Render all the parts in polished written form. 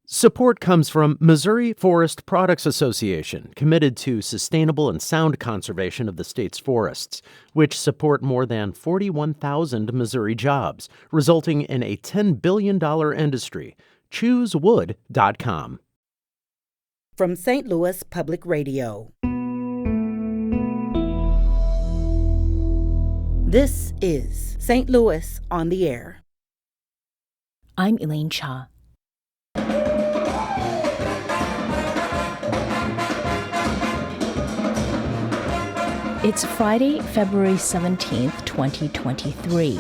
Support comes from Missouri Forest Products Association, committed to sustainable and sound conservation of the state's forests, which support more than 41,000 Missouri jobs, resulting in a $10 billion industry. ChooseWood.com. From St. Louis Public Radio. This is St. Louis on the Air. I'm Elaine Cha. It's Friday, February 17th, 2023.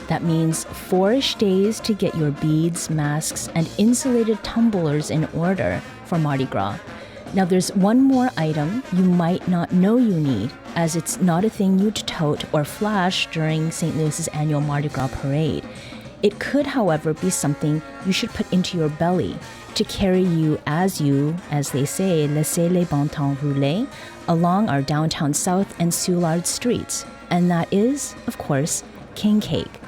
That means 4-ish days to get your beads, masks, and insulated tumblers in order for Mardi Gras. Now there's one more item you might not know you need, as it's not a thing you'd tote or flash during St. Louis's annual Mardi Gras parade. It could, however, be something you should put into your belly to carry you, as they say, laissez les bon temps rouler, along our downtown South and Soulard streets. And that is, of course, king cake.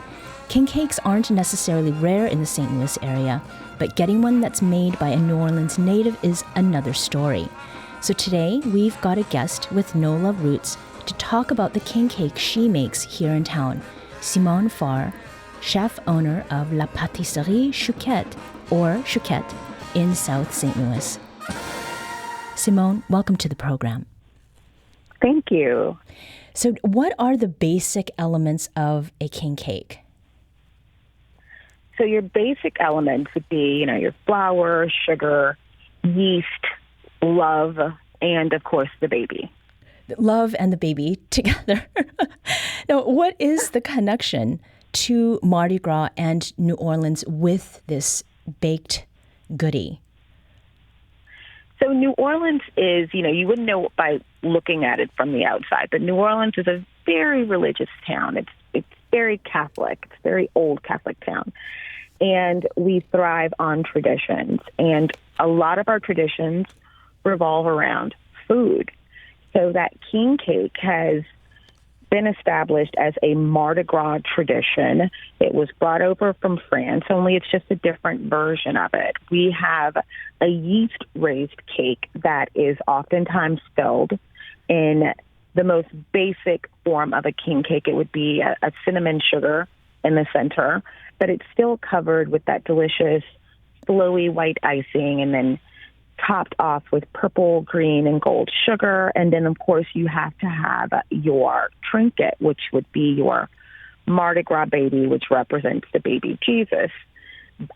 King cakes aren't necessarily rare in the St. Louis area, but getting one that's made by a New Orleans native is another story. So today, we've got a guest with NOLA roots to talk about the king cake she makes here in town, Simone Faure, chef-owner of La Pâtisserie Chouquette, or Chouquette, in South St. Louis. Simone, welcome to the program. Thank you. So what are the basic elements of a king cake? So your basic elements would be, your flour, sugar, yeast, love, and of course the baby. Love and the baby together. Now, what is the connection to Mardi Gras and New Orleans with this baked goodie? So New Orleans is, you wouldn't know by looking at it from the outside, but New Orleans is a very religious town. It's very Catholic. It's a very old Catholic town. And we thrive on traditions. And a lot of our traditions revolve around food. So that king cake has been established as a Mardi Gras tradition. It was brought over from France, only it's just a different version of it. We have a yeast-raised cake that is oftentimes filled in the most basic form of a king cake. It would be a cinnamon sugar in the center, but it's still covered with that delicious, flowy white icing, and then topped off with purple, green, and gold sugar. And then, of course, you have to have your trinket, which would be your Mardi Gras baby, which represents the baby Jesus,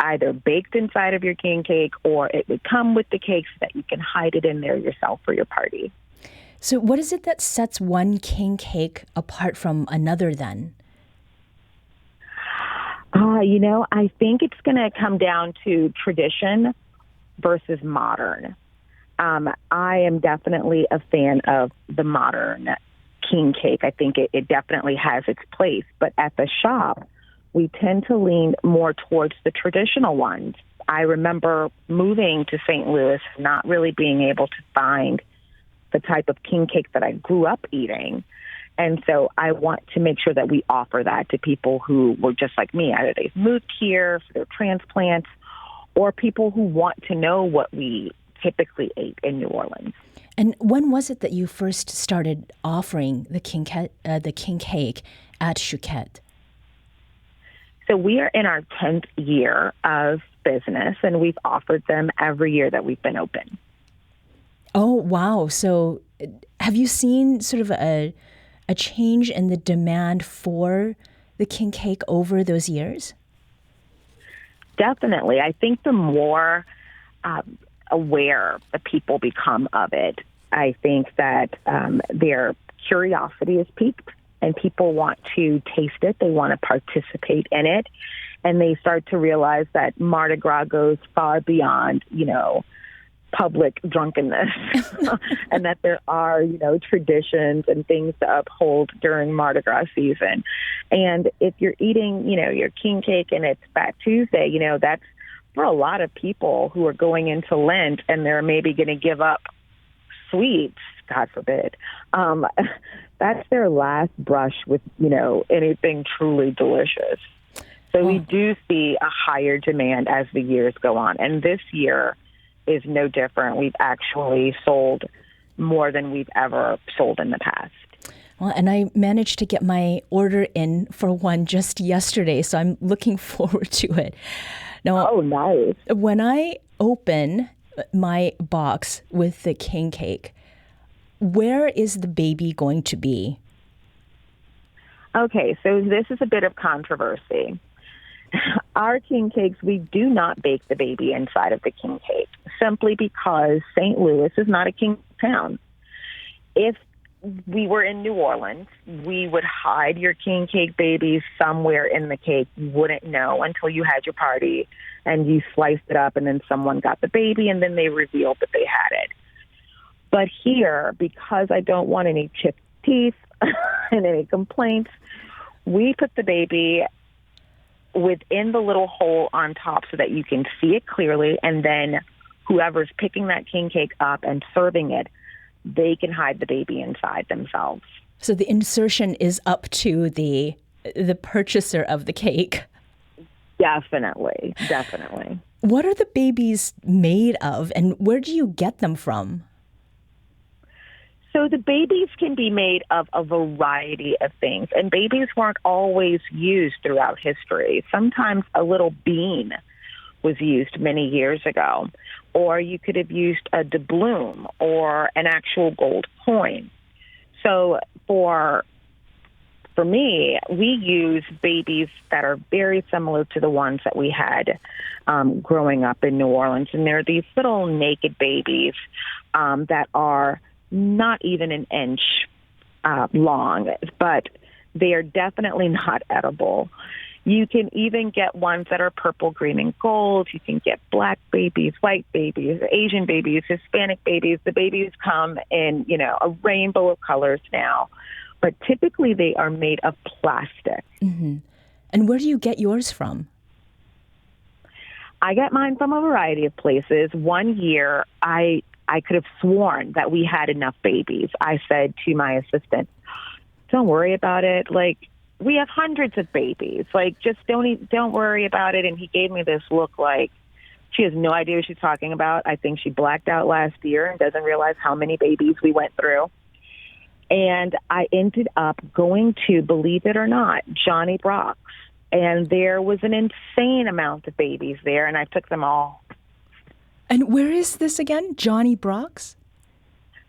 either baked inside of your king cake, or it would come with the cake so that you can hide it in there yourself for your party. So what is it that sets one king cake apart from another then? I think it's going to come down to tradition versus modern. I am definitely a fan of the modern king cake. I think it definitely has its place. But at the shop, we tend to lean more towards the traditional ones. I remember moving to St. Louis, not really being able to find the type of king cake that I grew up eating. And so I want to make sure that we offer that to people who were just like me. Either they've moved here for their transplants, or people who want to know what we typically ate in New Orleans. And when was it that you first started offering the king cake at Chouquette? So we are in our 10th year of business, and we've offered them every year that we've been open. Oh, wow. So have you seen sort of a change in the demand for the king cake over those years? Definitely. I think the more aware the people become of it, I think that their curiosity is piqued and people want to taste it. They want to participate in it. And they start to realize that Mardi Gras goes far beyond, public drunkenness and that there are, traditions and things to uphold during Mardi Gras season. And if you're eating, your king cake and it's Fat Tuesday, that's for a lot of people who are going into Lent and they're maybe going to give up sweets, God forbid. That's their last brush with, anything truly delicious. So we do see a higher demand as the years go on. And this year is no different. We've actually sold more than we've ever sold in the past. Well, and I managed to get my order in for one just yesterday, so I'm looking forward to it. Now, Oh, nice. when I open my box with the king cake, where is the baby going to be? Okay, so this is a bit of controversy. Our king cakes, we do not bake the baby inside of the king cake, simply because St. Louis is not a king town. If we were in New Orleans, we would hide your king cake babies somewhere in the cake. You wouldn't know until you had your party and you sliced it up and then someone got the baby and then they revealed that they had it. But here, because I don't want any chipped teeth and any complaints, we put the baby within the little hole on top so that you can see it clearly, and then whoever's picking that king cake up and serving it, they can hide the baby inside themselves. So the insertion is up to the purchaser of the cake. Definitely. What are the babies made of, and where do you get them from? So the babies can be made of a variety of things, and babies weren't always used throughout history. Sometimes a little bean was used many years ago, or you could have used a doubloon or an actual gold coin. So for me, we use babies that are very similar to the ones that we had growing up in New Orleans, and they're these little naked babies that are not even an inch long, but they are definitely not edible. You can even get ones that are purple, green, and gold. You can get black babies, white babies, Asian babies, Hispanic babies. The babies come in, a rainbow of colors now, but typically they are made of plastic. Mm-hmm. And where do you get yours from? I get mine from a variety of places. One year, I could have sworn that we had enough babies. I said to my assistant, "Don't worry about it. We have hundreds of babies. Just don't worry about it." And he gave me this look like she has no idea what she's talking about. I think she blacked out last year and doesn't realize how many babies we went through. And I ended up going to, believe it or not, Johnny Brock's. And there was an insane amount of babies there, and I took them all. And where is this again? Johnny Brock's?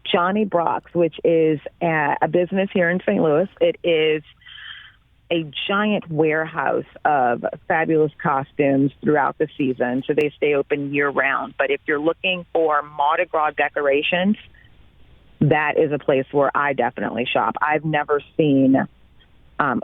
Johnny Brock's, which is a business here in St. Louis. It is a giant warehouse of fabulous costumes throughout the season, so they stay open year-round. But if you're looking for Mardi Gras decorations, that is a place where I definitely shop. I've never seen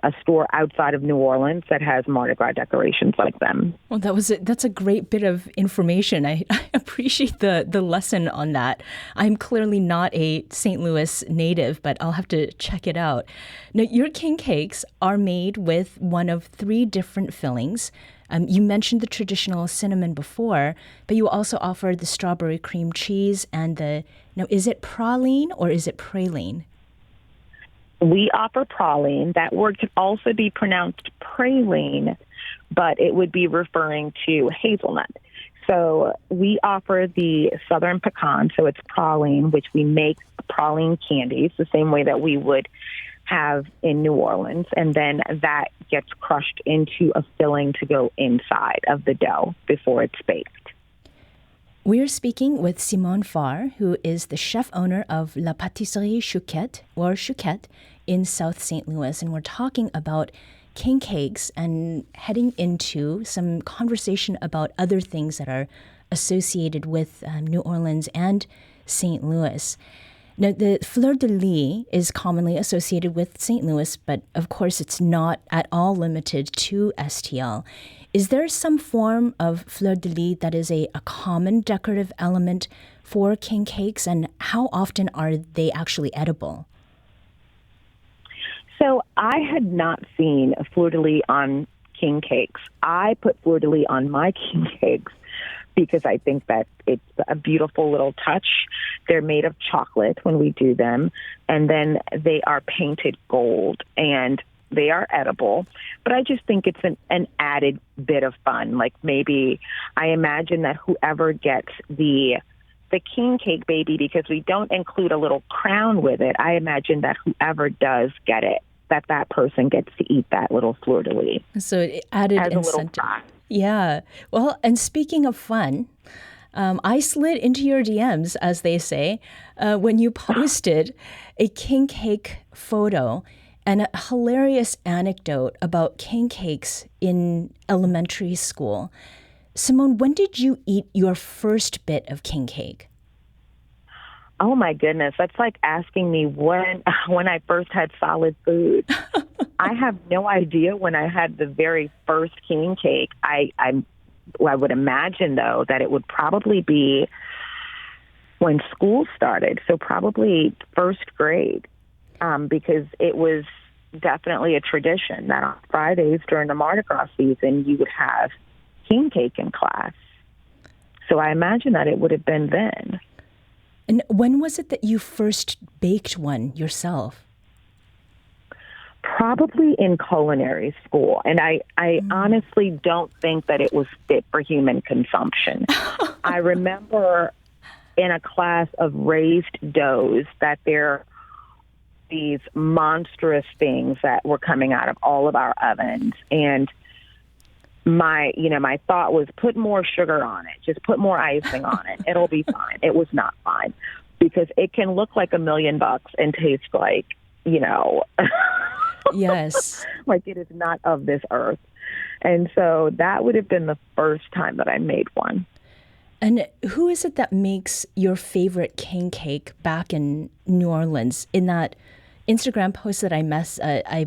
a store outside of New Orleans that has Mardi Gras decorations like them. Well, that's a great bit of information. I appreciate the lesson on that. I'm clearly not a St. Louis native, but I'll have to check it out. Now, your king cakes are made with one of 3 different fillings. You mentioned the traditional cinnamon before, but you also offer the strawberry cream cheese and now is it praline or is it praline? We offer praline. That word could also be pronounced praline, but it would be referring to hazelnut. So we offer the southern pecan, so it's praline, which we make praline candies the same way that we would have in New Orleans, and then that gets crushed into a filling to go inside of the dough before it's baked. We're speaking with Simone Faure, who is the chef-owner of La Pâtisserie Chouquette, or Chouquette, in South St. Louis, and we're talking about king cakes and heading into some conversation about other things that are associated with New Orleans and St. Louis. Now, the fleur-de-lis is commonly associated with St. Louis, but of course it's not at all limited to STL. Is there some form of fleur-de-lis that is a common decorative element for king cakes, and how often are they actually edible? So I had not seen a fleur-de-lis on king cakes. I put fleur-de-lis on my king cakes because I think that it's a beautiful little touch. They're made of chocolate when we do them, and then they are painted gold. And They are edible, but I just think it's an added bit of fun. Like maybe I imagine that whoever gets the king cake baby, because we don't include a little crown with it, I imagine that whoever does get it, that person gets to eat that little fleur-de-lis. So it added as incentive. A little prize. Yeah. Well, and speaking of fun, I slid into your DMs, as they say, when you posted a king cake photo and a hilarious anecdote about king cakes in elementary school. Simone, when did you eat your first bit of king cake? Oh my goodness, that's like asking me when I first had solid food. I have no idea when I had the very first king cake. I would imagine, though, that it would probably be when school started, so probably first grade, because it was definitely a tradition that on Fridays during the Mardi Gras season, you would have king cake in class. So I imagine that it would have been then. And when was it that you first baked one yourself? Probably in culinary school. And I honestly don't think that it was fit for human consumption. I remember in a class of raised doughs that there these monstrous things that were coming out of all of our ovens. And my thought was, put more sugar on it. Just put more icing on it. It'll be fine. It was not fine, because it can look like $1 million and taste like, yes, like it is not of this earth. And so that would have been the first time that I made one. And who is it that makes your favorite king cake back in New Orleans? In that Instagram post that I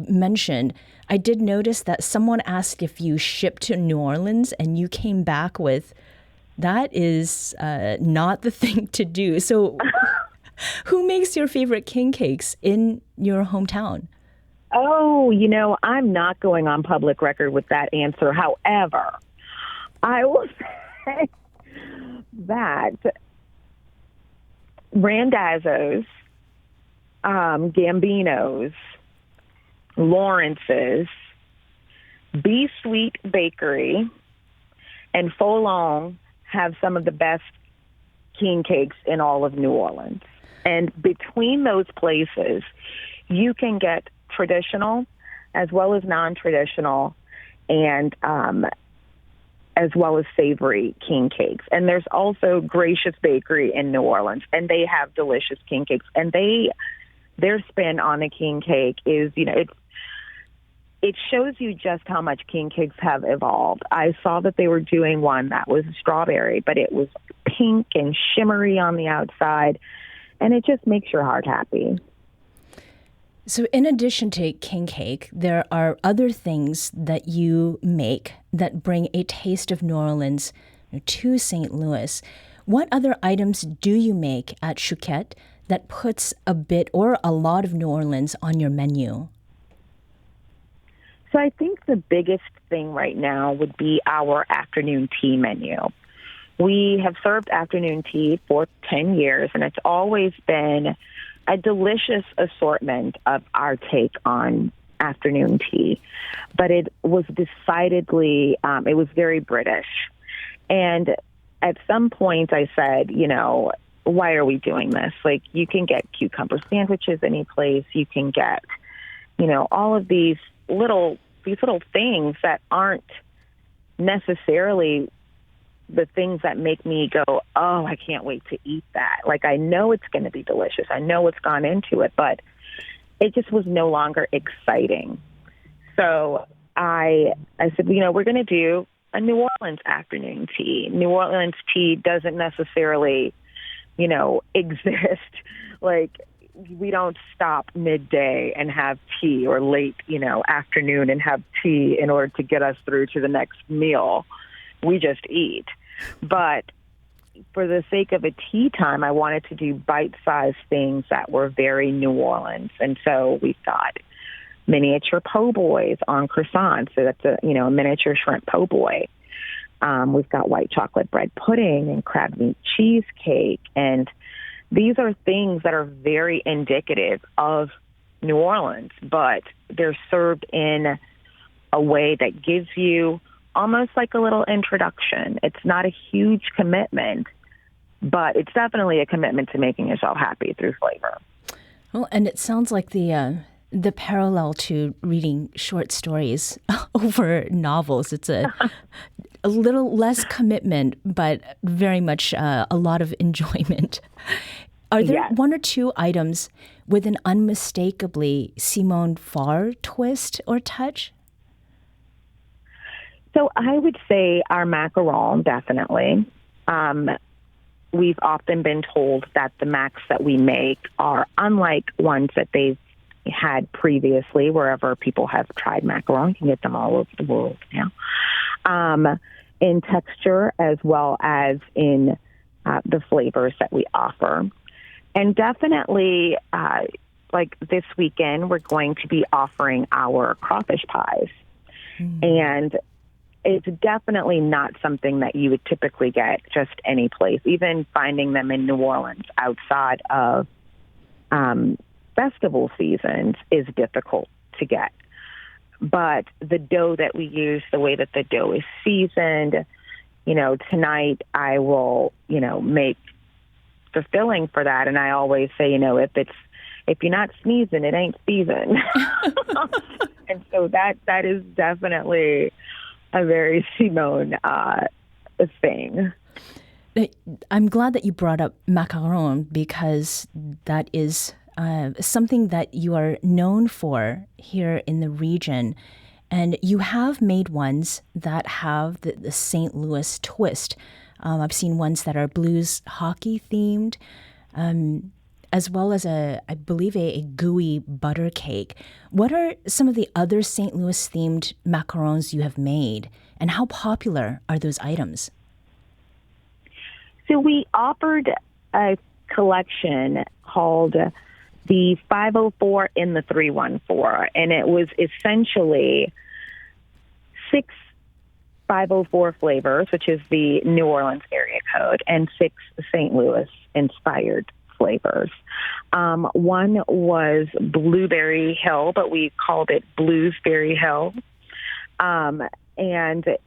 mentioned, I did notice that someone asked if you shipped to New Orleans, and you came back with, that is not the thing to do. So who makes your favorite king cakes in your hometown? Oh, I'm not going on public record with that answer. However, I will say that Randazzo's, Gambino's, Lawrence's, Be Sweet Bakery, and Folong have some of the best king cakes in all of New Orleans. And between those places, you can get traditional as well as non-traditional, and as well as savory king cakes. And there's also Gracious Bakery in New Orleans, and they have delicious king cakes. And their spin on the king cake is, it shows you just how much king cakes have evolved. I saw that they were doing one that was strawberry, but it was pink and shimmery on the outside, and it just makes your heart happy. So in addition to king cake, there are other things that you make that bring a taste of New Orleans to St. Louis. What other items do you make at Chouquette that puts a bit or a lot of New Orleans on your menu? So I think the biggest thing right now would be our afternoon tea menu. We have served afternoon tea for 10 years, and it's always been a delicious assortment of our take on afternoon tea. But it was decidedly, it was very British. And at some point I said, why are we doing this? Like, you can get cucumber sandwiches any place. You can get, all of these little things that aren't necessarily the things that make me go, oh, I can't wait to eat that. Like, I know it's going to be delicious. I know what's gone into it, but it just was no longer exciting. So I said, we're going to do a New Orleans afternoon tea. New Orleans tea doesn't necessarily, exist. Like, we don't stop midday and have tea, or late, afternoon and have tea in order to get us through to the next meal. We just eat. But for the sake of a tea time, I wanted to do bite-sized things that were very New Orleans. And so we've got miniature po' boys on croissants. So that's a miniature shrimp po' boy. We've got white chocolate bread pudding and crab meat cheesecake. And these are things that are very indicative of New Orleans, but they're served in a way that gives you almost like a little introduction. It's not a huge commitment, but it's definitely a commitment to making yourself happy through flavor. Well, and it sounds like the parallel to reading short stories over novels. It's a little less commitment, but very much a lot of enjoyment. Are there one or two items with an unmistakably Simone Faure twist or touch? So I would say our macaron, definitely. We've often been told that the macs that we make are unlike ones that they've had previously, wherever people have tried macaron. You can get them all over the world now. In texture as well as in the flavors that we offer. And definitely, like this weekend, we're going to be offering our crawfish pies. And it's definitely not something that you would typically get just any place. Even finding them in New Orleans outside of festival seasons is difficult to get. But the dough that we use, the way that the dough is seasoned, tonight I will, make the filling for that. And I always say, if you're not sneezing, it ain't seasoned. And so that is definitely a very Simone thing. I'm glad that you brought up macaron because that is something that you are known for here in the region. And you have made ones that have the St. Louis twist. I've seen ones that are blues hockey themed, as well as I believe a gooey butter cake. What are some of the other St. Louis themed macarons you have made, and how popular are those items? So we offered a collection called the 504 in the 314, and it was essentially 6 504 flavors, which is the New Orleans area code, and 6 St. Louis inspired flavors. One was Blueberry Hill, but we called it Bluesberry Hill. And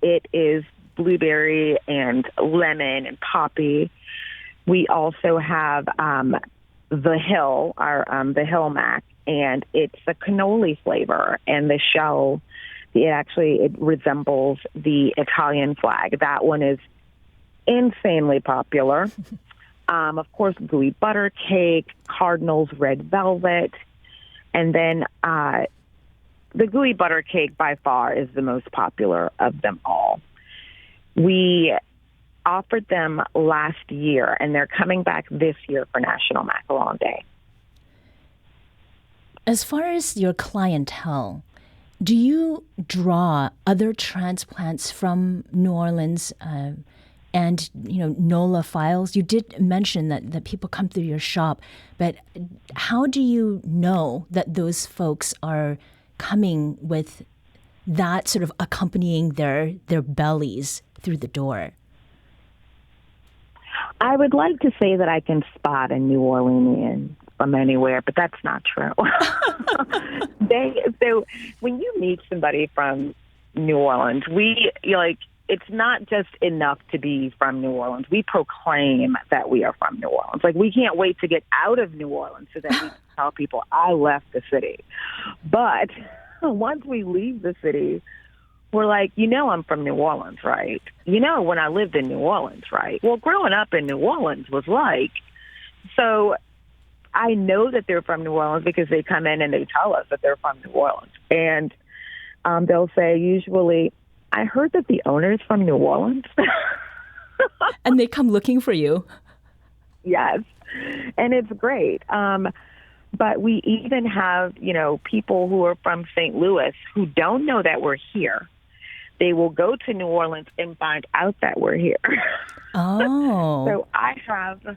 it is blueberry and lemon and poppy. We also have the Hill, the Hill Mac, and it's a cannoli flavor, and the shell, it resembles the Italian flag. That one is insanely popular. Of course, gooey butter cake, Cardinal's red velvet, and then the gooey butter cake by far is the most popular of them all. We offered them last year, and they're coming back this year for National Macaron Day. As far as your clientele, do you draw other transplants from New Orleans and, NOLA files? You did mention that people come through your shop, but how do you know that those folks are coming with that sort of accompanying their bellies through the door? I would like to say that I can spot a New Orleanian from anywhere, but that's not true. So when you meet somebody from New Orleans, it's not just enough to be from New Orleans. We proclaim that we are from New Orleans. Like, we can't wait to get out of New Orleans so that we can tell people I left the city. But once we leave the city, we're like, I'm from New Orleans, right? When I lived in New Orleans, right? Well, growing up in New Orleans was like, so I know that they're from New Orleans because they come in and they tell us that they're from New Orleans. And they'll say usually, I heard that the owner's from New Orleans. And they come looking for you. Yes. And it's great. But we even have, people who are from St. Louis who don't know that we're here. They will go to New Orleans and find out that we're here. Oh. So I have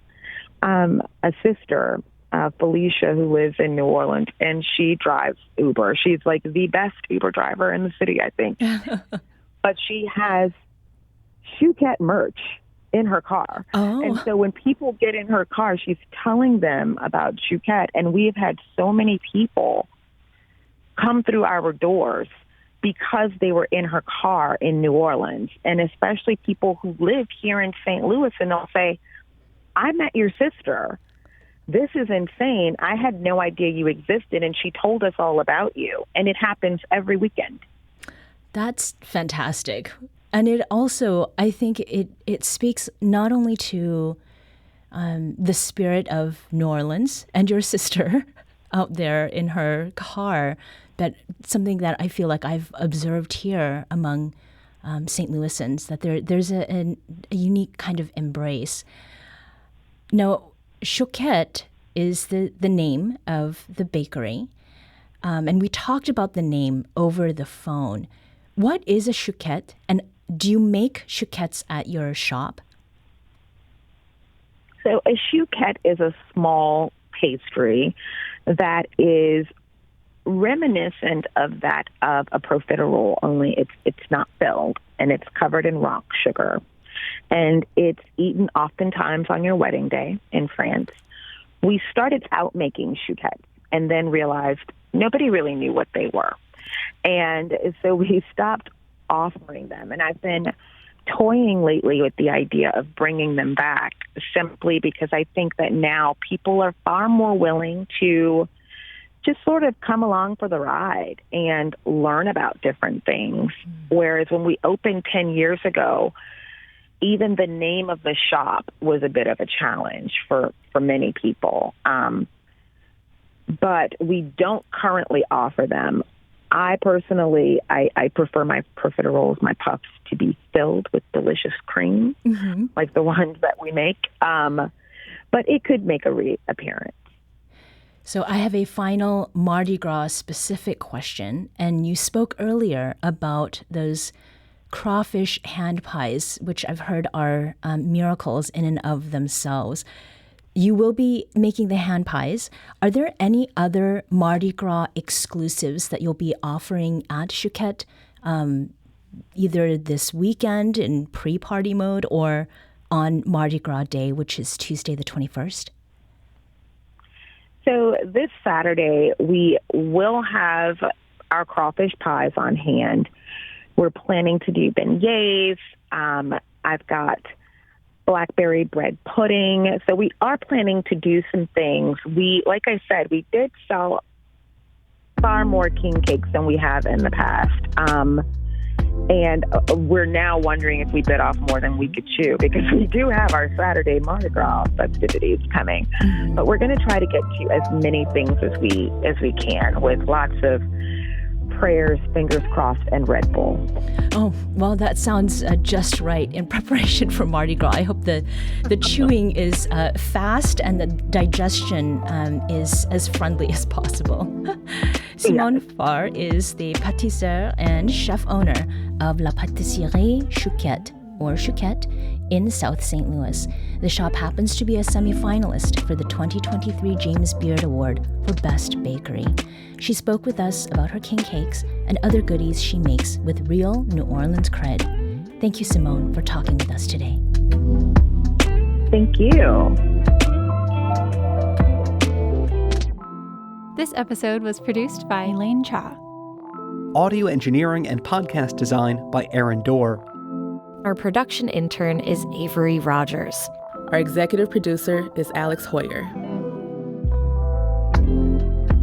a sister, Felicia, who lives in New Orleans, and she drives Uber. She's like the best Uber driver in the city, I think. But she has Chouquette merch in her car. Oh. And so when people get in her car, she's telling them about Chouquette. And we've had so many people come through our doors because they were in her car in New Orleans, and especially people who live here in St. Louis, and they'll say, I met your sister. This is insane. I had no idea you existed, and she told us all about you. And it happens every weekend. That's fantastic. And it also, I think it speaks not only to the spirit of New Orleans and your sister out there in her car, but something that I feel like I've observed here among St. Louisans, that there's a unique kind of embrace. Now, Chouquette is the name of the bakery, and we talked about the name over the phone. What is a Chouquette, and do you make Chouquettes at your shop? So a Chouquette is a small pastry that is reminiscent of that of a profiterole, only it's not filled, and it's covered in rock sugar. And it's eaten oftentimes on your wedding day in France. We started out making Chouquettes and then realized nobody really knew what they were. And so we stopped offering them. And I've been toying lately with the idea of bringing them back, simply because I think that now people are far more willing to just sort of come along for the ride and learn about different things. Whereas when we opened 10 years ago, even the name of the shop was a bit of a challenge for many people. But we don't currently offer them. I personally, I prefer my profiteroles, my puffs, to be filled with delicious cream, like the ones that we make. But it could make a reappearance. So I have a final Mardi Gras specific question, and you spoke earlier about those crawfish hand pies, which I've heard are miracles in and of themselves. You will be making the hand pies. Are there any other Mardi Gras exclusives that you'll be offering at Chouquette, either this weekend in pre-party mode or on Mardi Gras Day, which is Tuesday the 21st? So this Saturday, we will have our crawfish pies on hand. We're planning to do beignets. I've got blackberry bread pudding. So we are planning to do some things. Like I said, we did sell far more king cakes than we have in the past. And we're now wondering if we bit off more than we could chew, because we do have our Saturday Mardi Gras festivities coming. But we're going to try to get to as many things as we can, with lots of prayers, fingers crossed, and Red Bull. Oh, well, that sounds just right in preparation for Mardi Gras. I hope the chewing is fast and the digestion is as friendly as possible. Simone Faure is the pâtissier and chef owner of La Pâtisserie Chouquette, or Chouquette, in South St. Louis. The shop happens to be a semifinalist for the 2023 James Beard Award for Best Bakery. She spoke with us about her king cakes and other goodies she makes with real New Orleans cred. Thank you, Simone, for talking with us today. Thank you. This episode was produced by Elaine Cha. Audio engineering and podcast design by Aaron Dorr. Our production intern is Avery Rogers. Our executive producer is Alex Hoyer.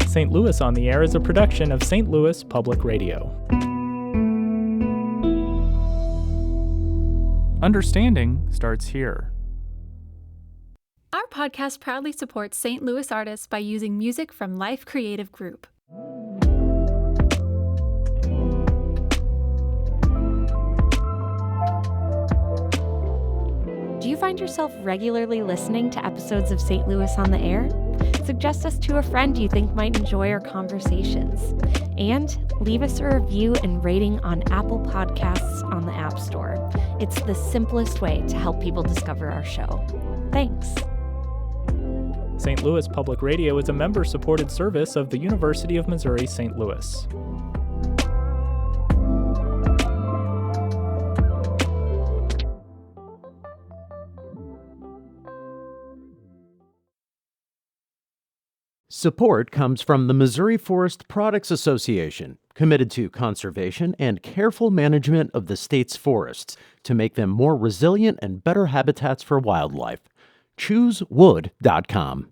St. Louis on the Air is a production of St. Louis Public Radio. Understanding starts here. Our podcast proudly supports St. Louis artists by using music from Life Creative Group. Do you find yourself regularly listening to episodes of St. Louis on the Air? Suggest us to a friend you think might enjoy our conversations. And leave us a review and rating on Apple Podcasts on the App Store. It's the simplest way to help people discover our show. Thanks. St. Louis Public Radio is a member-supported service of the University of Missouri St. Louis. Support comes from the Missouri Forest Products Association, committed to conservation and careful management of the state's forests to make them more resilient and better habitats for wildlife. ChooseWood.com.